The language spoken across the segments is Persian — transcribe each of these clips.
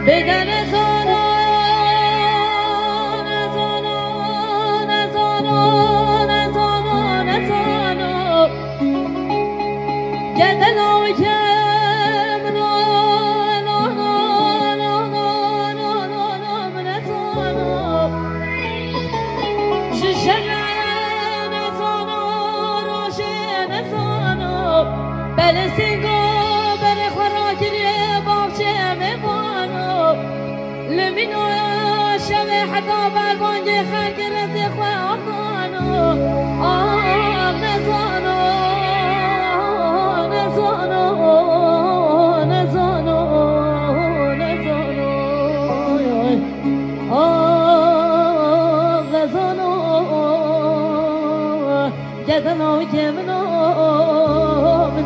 بدن زانان زانان زانان زانان زانان گدن آیم من زانان ششن زانان روشن زانان بله سینگو بله خوراکری بابچه میوانو لمنو شبه حتی بربانگ خلق رزق و آخانو نزانو نزانو نزانو نزانو نزانو گدنو کمنو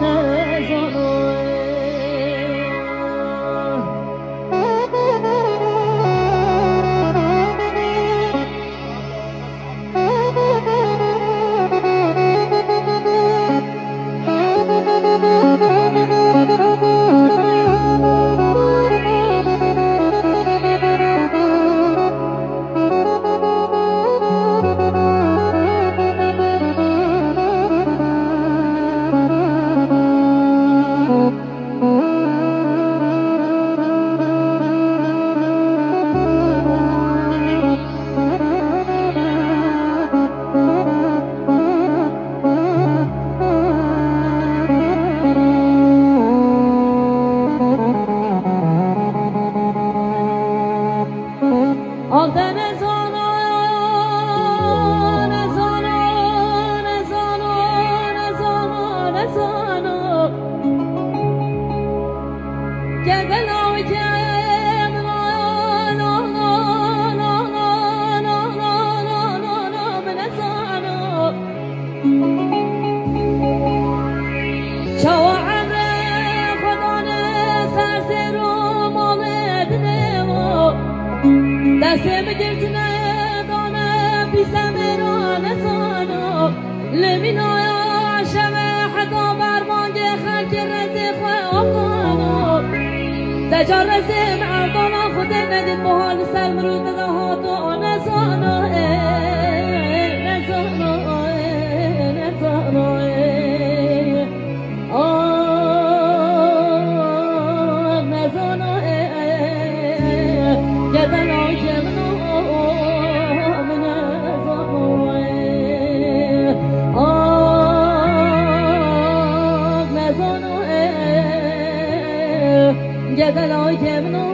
نزانو دستم گرتنه دانه پیسم ایران زانو لمینو شمه حدا بربانگ خلق رزق و آقانو تجار رزم عردانا خود ندید محال سر مرود دهاتو نزانو نزانو نزانو نزانو گدن گدن آی که منو